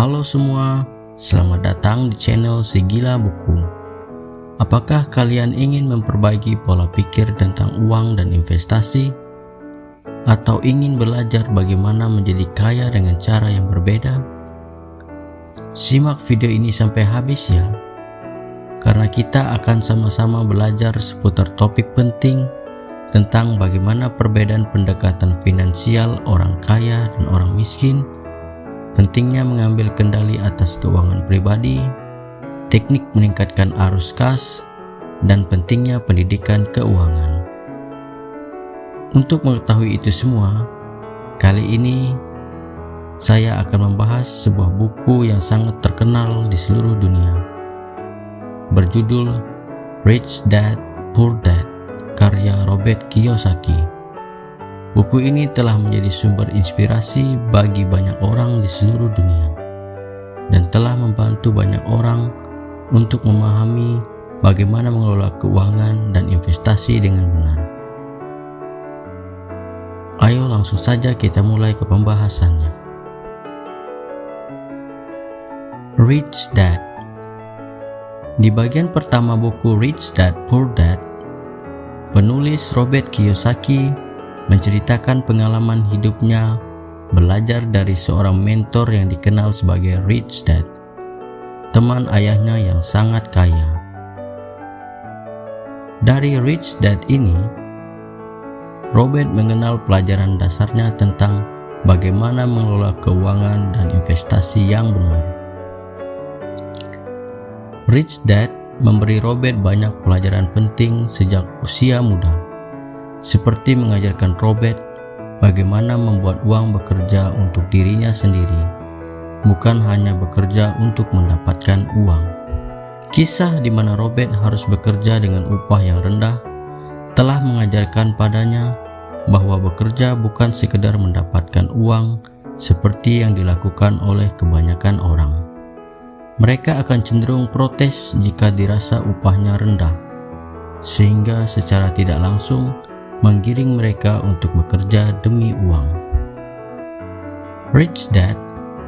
Halo semua, selamat datang di channel Si Gila Buku. Apakah kalian ingin memperbaiki pola pikir tentang uang dan investasi? Atau ingin belajar bagaimana menjadi kaya dengan cara yang berbeda? Simak video ini sampai habis ya, karena kita akan sama-sama belajar seputar topik penting tentang bagaimana perbedaan pendekatan finansial orang kaya dan orang miskin, pentingnya mengambil kendali atas keuangan pribadi, teknik meningkatkan arus kas, dan pentingnya pendidikan keuangan. Untuk mengetahui itu semua, kali ini saya akan membahas sebuah buku yang sangat terkenal di seluruh dunia, berjudul Rich Dad, Poor Dad, karya Robert Kiyosaki. Buku ini telah menjadi sumber inspirasi bagi banyak orang di seluruh dunia dan telah membantu banyak orang untuk memahami bagaimana mengelola keuangan dan investasi dengan benar. Ayo langsung saja kita mulai ke pembahasannya. Rich Dad. Di bagian pertama buku Rich Dad, Poor Dad, penulis Robert Kiyosaki menceritakan pengalaman hidupnya belajar dari seorang mentor yang dikenal sebagai Rich Dad, teman ayahnya yang sangat kaya. Dari Rich Dad ini, Robert mengenal pelajaran dasarnya tentang bagaimana mengelola keuangan dan investasi yang benar. Rich Dad memberi Robert banyak pelajaran penting sejak usia muda, seperti mengajarkan Robert bagaimana membuat uang bekerja untuk dirinya sendiri, bukan hanya bekerja untuk mendapatkan uang. Kisah di mana Robert harus bekerja dengan upah yang rendah telah mengajarkan padanya bahwa bekerja bukan sekedar mendapatkan uang seperti yang dilakukan oleh kebanyakan orang. Mereka akan cenderung protes jika dirasa upahnya rendah, sehingga secara tidak langsung menggiring mereka untuk bekerja demi uang. Rich Dad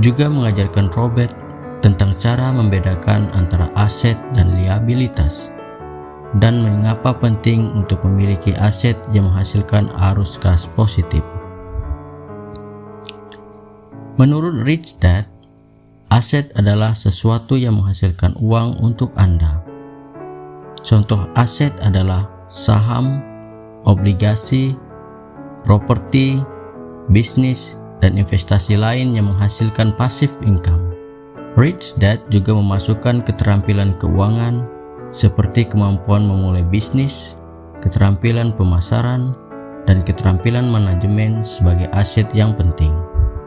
juga mengajarkan Robert tentang cara membedakan antara aset dan liabilitas, dan mengapa penting untuk memiliki aset yang menghasilkan arus kas positif. Menurut Rich Dad, aset adalah sesuatu yang menghasilkan uang untuk Anda. Contoh aset adalah saham, obligasi, properti, bisnis, dan investasi lain yang menghasilkan passive income. Rich Dad juga memasukkan keterampilan keuangan seperti kemampuan memulai bisnis, keterampilan pemasaran, dan keterampilan manajemen sebagai aset yang penting.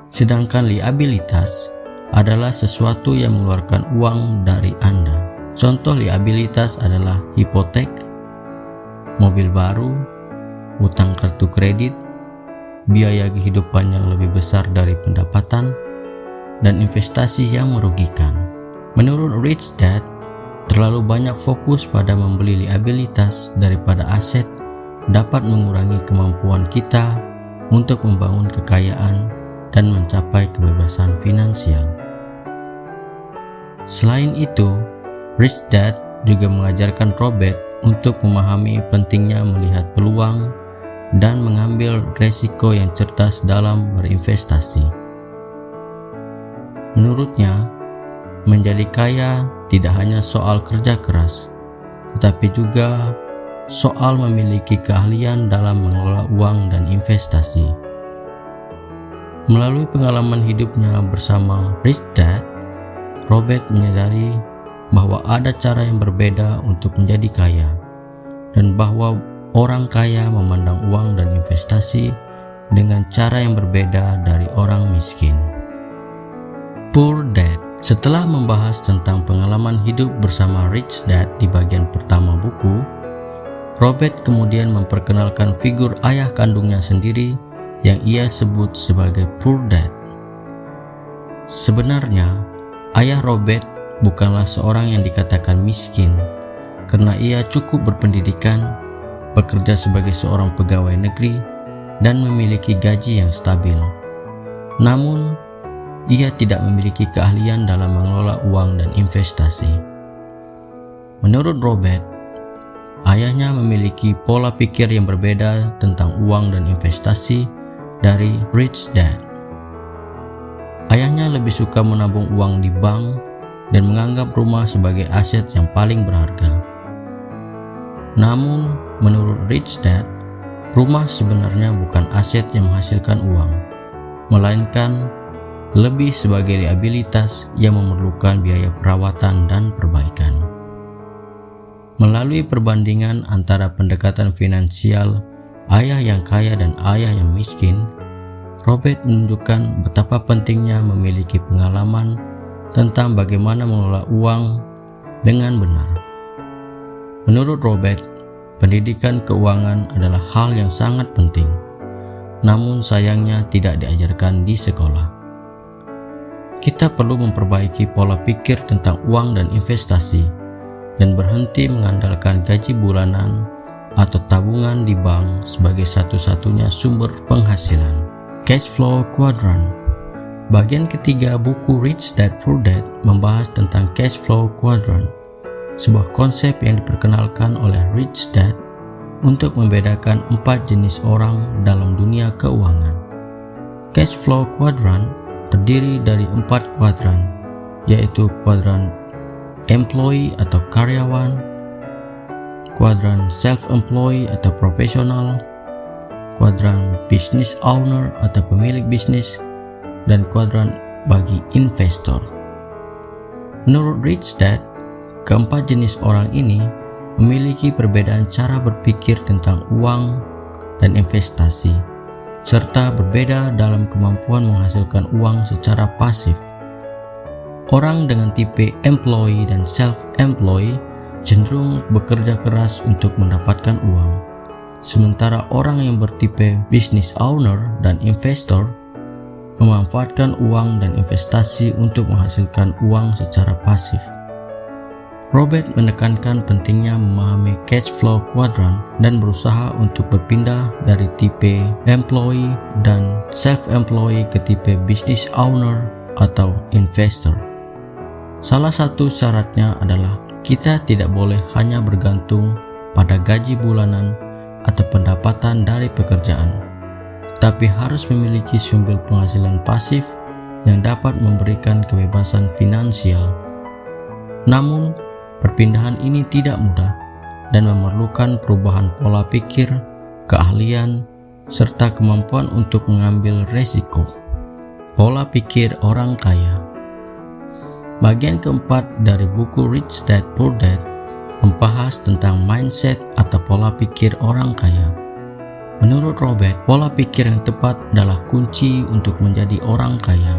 Sedangkan liabilitas adalah sesuatu yang mengeluarkan uang dari Anda. Contoh liabilitas adalah hipotek, mobil baru, utang kartu kredit, biaya kehidupan yang lebih besar dari pendapatan, dan investasi yang merugikan. Menurut Rich Dad, terlalu banyak fokus pada membeli liabilitas daripada aset dapat mengurangi kemampuan kita untuk membangun kekayaan dan mencapai kebebasan finansial. Selain itu, Rich Dad juga mengajarkan Robert untuk memahami pentingnya melihat peluang dan mengambil resiko yang cerdas dalam berinvestasi. Menurutnya, menjadi kaya tidak hanya soal kerja keras, tetapi juga soal memiliki keahlian dalam mengelola uang dan investasi. Melalui pengalaman hidupnya bersama Rich Dad, Robert menyadari bahwa ada cara yang berbeda untuk menjadi kaya, dan bahwa orang kaya memandang uang dan investasi dengan cara yang berbeda dari orang miskin. Poor Dad. Setelah membahas tentang pengalaman hidup bersama Rich Dad di bagian pertama buku, Robert kemudian memperkenalkan figur ayah kandungnya sendiri yang ia sebut sebagai Poor Dad. Sebenarnya, ayah Robert bukanlah seorang yang dikatakan miskin, karena ia cukup berpendidikan, bekerja sebagai seorang pegawai negeri, dan memiliki gaji yang stabil. Namun, ia tidak memiliki keahlian dalam mengelola uang dan investasi. Menurut Robert, ayahnya memiliki pola pikir yang berbeda tentang uang dan investasi dari Rich Dad. Ayahnya lebih suka menabung uang di bank dan menganggap rumah sebagai aset yang paling berharga. Namun, menurut Rich Dad, rumah sebenarnya bukan aset yang menghasilkan uang, melainkan lebih sebagai liabilitas yang memerlukan biaya perawatan dan perbaikan. Melalui perbandingan antara pendekatan finansial ayah yang kaya dan ayah yang miskin, Robert menunjukkan betapa pentingnya memiliki pengalaman tentang bagaimana mengelola uang dengan benar. Menurut Robert, pendidikan keuangan adalah hal yang sangat penting, namun sayangnya tidak diajarkan di sekolah. Kita perlu memperbaiki pola pikir tentang uang dan investasi dan berhenti mengandalkan gaji bulanan atau tabungan di bank sebagai satu-satunya sumber penghasilan. Cash Flow Quadrant. Bagian ketiga buku Rich Dad Poor Dad membahas tentang Cash Flow Quadrant, sebuah konsep yang diperkenalkan oleh Rich Dad untuk membedakan 4 jenis orang dalam dunia keuangan. Cash Flow Quadrant terdiri dari 4 kuadran, yaitu kuadran employee atau karyawan, kuadran self-employed atau profesional, kuadran business owner atau pemilik bisnis, dan kuadran bagi investor. Menurut Rich Dad, keempat jenis orang ini memiliki perbedaan cara berpikir tentang uang dan investasi, serta berbeda dalam kemampuan menghasilkan uang secara pasif. Orang dengan tipe employee dan self-employed cenderung bekerja keras untuk mendapatkan uang, sementara orang yang bertipe business owner dan investor memanfaatkan uang dan investasi untuk menghasilkan uang secara pasif. Robert menekankan pentingnya memahami cash flow quadrant dan berusaha untuk berpindah dari tipe employee dan self-employed ke tipe business owner atau investor. Salah satu syaratnya adalah kita tidak boleh hanya bergantung pada gaji bulanan atau pendapatan dari pekerjaan, tapi harus memiliki sumber penghasilan pasif yang dapat memberikan kebebasan finansial. Namun, perpindahan ini tidak mudah dan memerlukan perubahan pola pikir, keahlian, serta kemampuan untuk mengambil resiko. Pola pikir orang kaya. Bagian keempat dari buku Rich Dad Poor Dad membahas tentang mindset atau pola pikir orang kaya. Menurut Robert, pola pikir yang tepat adalah kunci untuk menjadi orang kaya.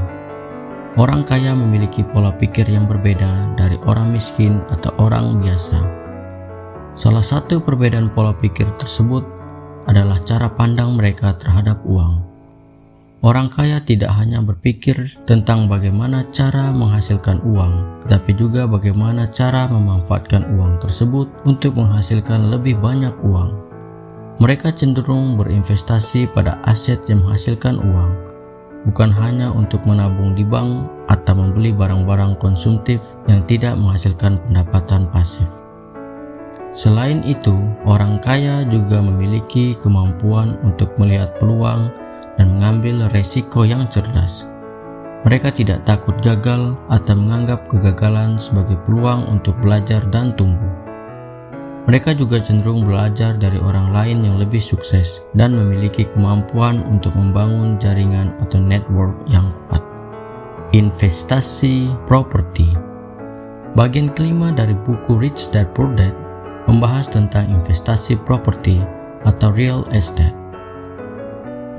Orang kaya memiliki pola pikir yang berbeda dari orang miskin atau orang biasa. Salah satu perbedaan pola pikir tersebut adalah cara pandang mereka terhadap uang. Orang kaya tidak hanya berpikir tentang bagaimana cara menghasilkan uang, tetapi juga bagaimana cara memanfaatkan uang tersebut untuk menghasilkan lebih banyak uang. Mereka cenderung berinvestasi pada aset yang menghasilkan uang, bukan hanya untuk menabung di bank atau membeli barang-barang konsumtif yang tidak menghasilkan pendapatan pasif. Selain itu, orang kaya juga memiliki kemampuan untuk melihat peluang dan mengambil resiko yang cerdas. Mereka tidak takut gagal atau menganggap kegagalan sebagai peluang untuk belajar dan tumbuh. Mereka juga cenderung belajar dari orang lain yang lebih sukses dan memiliki kemampuan untuk membangun jaringan atau network yang kuat. Investasi properti. Bagian kelima dari buku Rich Dad Poor Dad membahas tentang investasi properti atau real estate.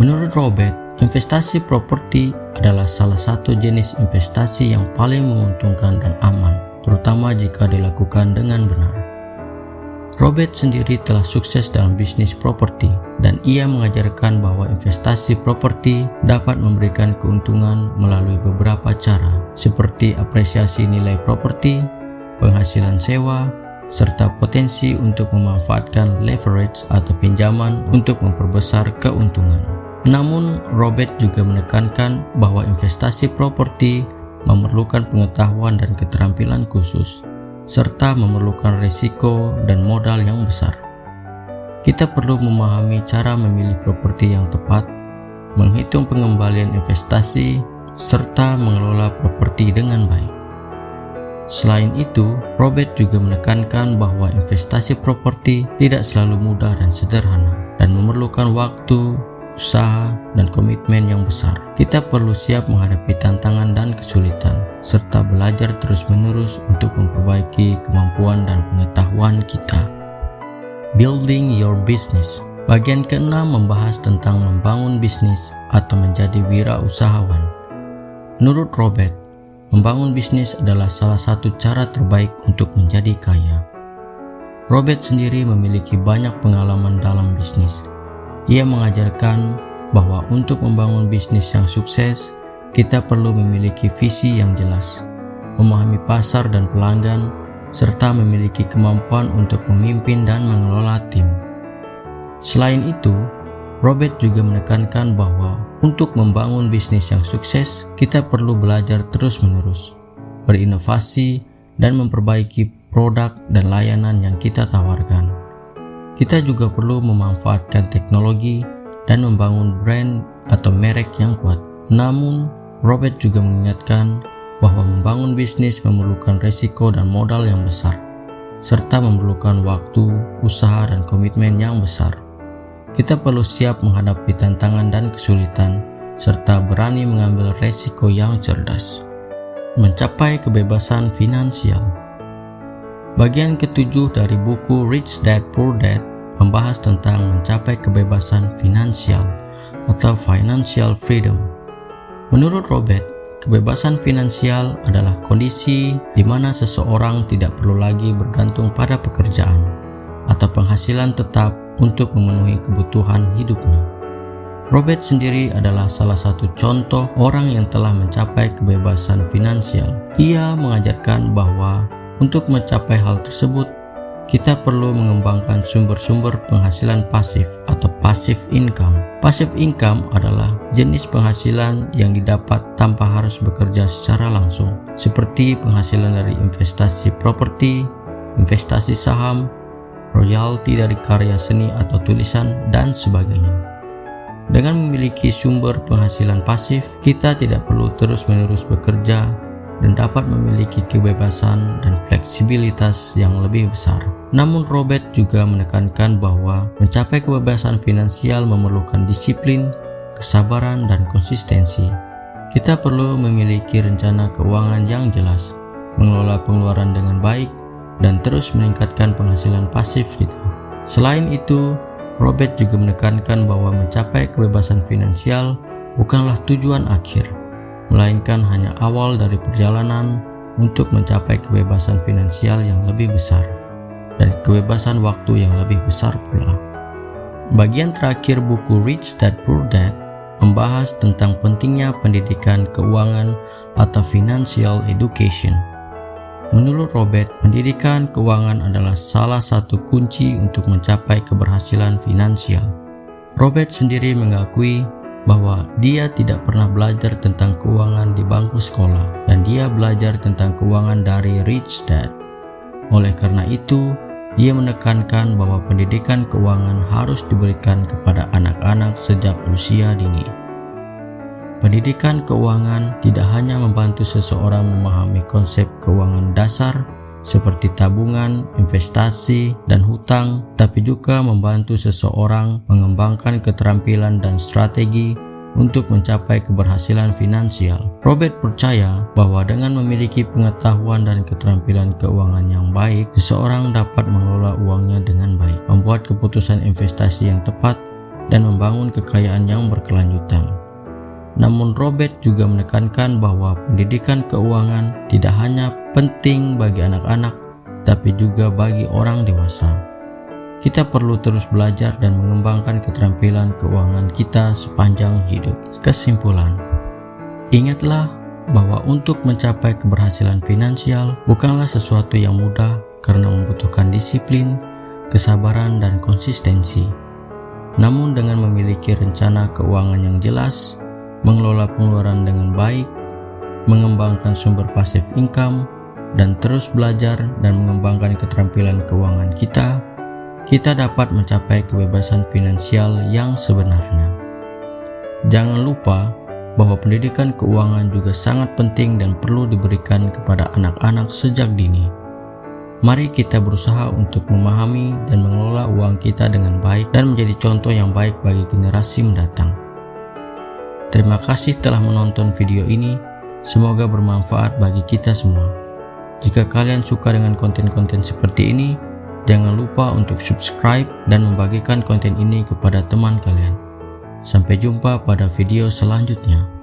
Menurut Robert, investasi properti adalah salah satu jenis investasi yang paling menguntungkan dan aman, terutama jika dilakukan dengan benar. Robert sendiri telah sukses dalam bisnis properti, dan ia mengajarkan bahwa investasi properti dapat memberikan keuntungan melalui beberapa cara, seperti apresiasi nilai properti, penghasilan sewa, serta potensi untuk memanfaatkan leverage atau pinjaman untuk memperbesar keuntungan. Namun, Robert juga menekankan bahwa investasi properti memerlukan pengetahuan dan keterampilan khusus, serta memerlukan risiko dan modal yang besar. Kita perlu memahami cara memilih properti yang tepat, menghitung pengembalian investasi, serta mengelola properti dengan baik. Selain itu, Robert juga menekankan bahwa investasi properti tidak selalu mudah dan sederhana, dan memerlukan waktu, usaha, dan komitmen yang besar. Kita perlu siap menghadapi tantangan dan kesulitan, serta belajar terus-menerus untuk memperbaiki kemampuan dan pengetahuan kita. Building your business. Bagian ke-6 membahas tentang membangun bisnis atau menjadi wirausahawan. Menurut Robert, membangun bisnis adalah salah satu cara terbaik untuk menjadi kaya. Robert sendiri memiliki banyak pengalaman dalam bisnis. Ia mengajarkan bahwa untuk membangun bisnis yang sukses, kita perlu memiliki visi yang jelas, memahami pasar dan pelanggan, serta memiliki kemampuan untuk memimpin dan mengelola tim. Selain itu, Robert juga menekankan bahwa untuk membangun bisnis yang sukses, kita perlu belajar terus-menerus, berinovasi, dan memperbaiki produk dan layanan yang kita tawarkan. Kita juga perlu memanfaatkan teknologi dan membangun brand atau merek yang kuat. Namun, Robert juga mengingatkan bahwa membangun bisnis memerlukan risiko dan modal yang besar, serta memerlukan waktu, usaha, dan komitmen yang besar. Kita perlu siap menghadapi tantangan dan kesulitan, serta berani mengambil risiko yang cerdas. Mencapai kebebasan finansial. Bagian ke-7 dari buku Rich Dad Poor Dad membahas tentang mencapai kebebasan finansial atau financial freedom. Menurut Robert, kebebasan finansial adalah kondisi di mana seseorang tidak perlu lagi bergantung pada pekerjaan atau penghasilan tetap untuk memenuhi kebutuhan hidupnya. Robert sendiri adalah salah satu contoh orang yang telah mencapai kebebasan finansial. Ia mengajarkan bahwa untuk mencapai hal tersebut, kita perlu mengembangkan sumber-sumber penghasilan pasif atau passive income. Passive income adalah jenis penghasilan yang didapat tanpa harus bekerja secara langsung, seperti penghasilan dari investasi properti, investasi saham, royalti dari karya seni atau tulisan, dan sebagainya. Dengan memiliki sumber penghasilan pasif, kita tidak perlu terus-menerus bekerja dan dapat memiliki kebebasan dan fleksibilitas yang lebih besar. Namun Robert juga menekankan bahwa mencapai kebebasan finansial memerlukan disiplin, kesabaran, dan konsistensi. Kita perlu memiliki rencana keuangan yang jelas, mengelola pengeluaran dengan baik, dan terus meningkatkan penghasilan pasif kita. Selain itu, Robert juga menekankan bahwa mencapai kebebasan finansial bukanlah tujuan akhir, melainkan hanya awal dari perjalanan untuk mencapai kebebasan finansial yang lebih besar dan kebebasan waktu yang lebih besar pula. Bagian terakhir buku Rich Dad Poor Dad membahas tentang pentingnya pendidikan keuangan atau financial education. Menurut Robert, pendidikan keuangan adalah salah satu kunci untuk mencapai keberhasilan finansial. Robert sendiri mengakui bahwa dia tidak pernah belajar tentang keuangan di bangku sekolah, dan dia belajar tentang keuangan dari Rich Dad. Oleh karena itu, dia menekankan bahwa pendidikan keuangan harus diberikan kepada anak-anak sejak usia dini. Pendidikan keuangan tidak hanya membantu seseorang memahami konsep keuangan dasar seperti tabungan, investasi, dan hutang, tapi juga membantu seseorang mengembangkan keterampilan dan strategi untuk mencapai keberhasilan finansial. Robert percaya bahwa dengan memiliki pengetahuan dan keterampilan keuangan yang baik, seseorang dapat mengelola uangnya dengan baik, membuat keputusan investasi yang tepat, dan membangun kekayaan yang berkelanjutan. Namun Robert juga menekankan bahwa pendidikan keuangan tidak hanya penting bagi anak-anak, tapi juga bagi orang dewasa. Kita perlu terus belajar dan mengembangkan keterampilan keuangan kita sepanjang hidup. Kesimpulan, ingatlah bahwa untuk mencapai keberhasilan finansial bukanlah sesuatu yang mudah karena membutuhkan disiplin, kesabaran, dan konsistensi. Namun dengan memiliki rencana keuangan yang jelas, mengelola pengeluaran dengan baik, mengembangkan sumber passive income, dan terus belajar dan mengembangkan keterampilan keuangan kita dapat mencapai kebebasan finansial yang sebenarnya. Jangan lupa bahwa pendidikan keuangan juga sangat penting dan perlu diberikan kepada anak-anak sejak dini. Mari kita berusaha untuk memahami dan mengelola uang kita dengan baik dan menjadi contoh yang baik bagi generasi mendatang. Terima kasih telah menonton video ini. Semoga bermanfaat bagi kita semua. Jika kalian suka dengan konten-konten seperti ini, jangan lupa untuk subscribe dan membagikan konten ini kepada teman kalian. Sampai jumpa pada video selanjutnya.